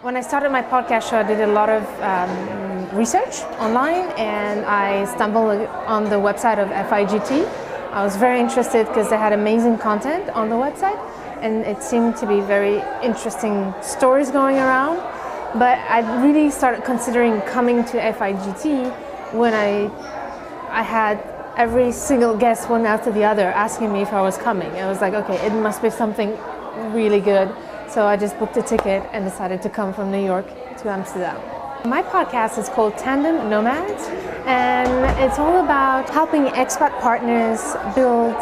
When I started my podcast show, I did a lot of research online, and I stumbled on the website of FIGT. I was very interested because they had amazing content on the website, and it seemed to be very interesting stories going around. But I really started considering coming to FIGT when I had every single guest, one after the other, asking me if I was coming. I was like, okay, it must be something really good. So I just booked a ticket and decided to come from New York to Amsterdam. My podcast is called Tandem Nomads, and it's all about helping expat partners build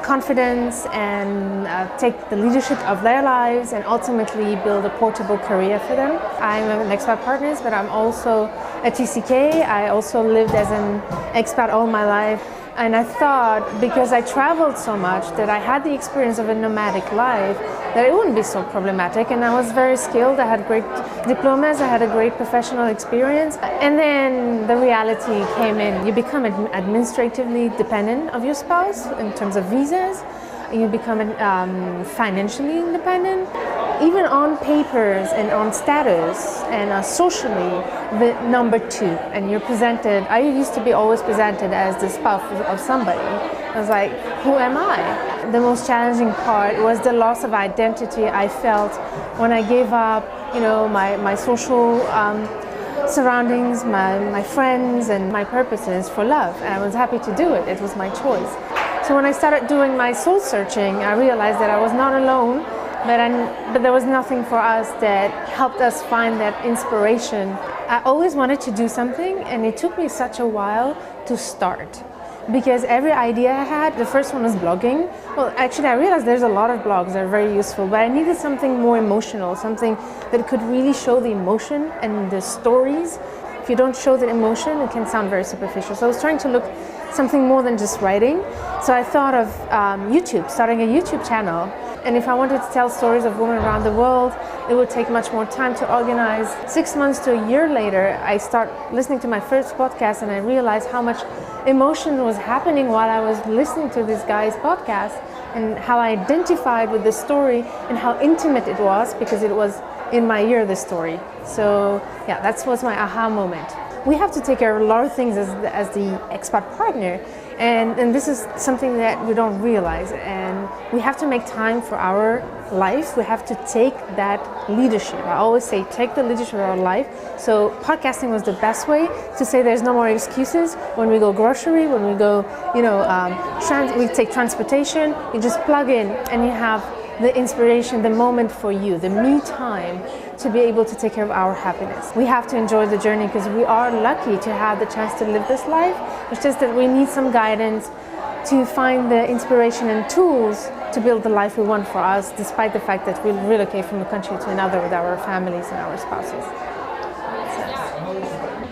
confidence and take the leadership of their lives and ultimately build a portable career for them. I'm an expat partner, but I'm also a TCK. I also lived as an expat all my life. And I thought, because I traveled so much, that I had the experience of a nomadic life, that it wouldn't be so problematic. And I was very skilled. I had great diplomas. I had a great professional experience. And then the reality came in. You become administratively dependent of your spouse in terms of visas. You become financially independent. Even on papers and on status and socially, the number two, and you're presented. I used to be always presented as the spouse of somebody. I was like, who am I? The most challenging part was the loss of identity I felt when I gave up, my social surroundings, my friends, and my purposes for love. And I was happy to do it. It was my choice. So when I started doing my soul searching, I realized that I was not alone. But there was nothing for us that helped us find that inspiration. I always wanted to do something, and it took me such a while to start. Because every idea I had, the first one was blogging. Well, actually, I realized there's a lot of blogs that are very useful, but I needed something more emotional, something that could really show the emotion and the stories. If you don't show the emotion, it can sound very superficial. So I was trying to look something more than just writing. So I thought of YouTube, starting a YouTube channel. And if I wanted to tell stories of women around the world, it would take much more time to organize. 6 months to a year later, I start listening to my first podcast, and I realized how much emotion was happening while I was listening to this guy's podcast, and how I identified with the story and how intimate it was, because it was in my ear, the story. So yeah, that was my aha moment. We have to take care of a lot of things as the expat partner, and this is something that we don't realize, and we have to make time for our life. We have to take that leadership. I always say, take the leadership of our life. So podcasting was the best way to say there's no more excuses. When we go grocery, when we go, we take transportation, you just plug in and you have the inspiration, the moment for you, the me time to be able to take care of our happiness. We have to enjoy the journey because we are lucky to have the chance to live this life. It's just that we need some guidance to find the inspiration and tools to build the life we want for us, despite the fact that we'll relocate from a country to another with our families and our spouses. So.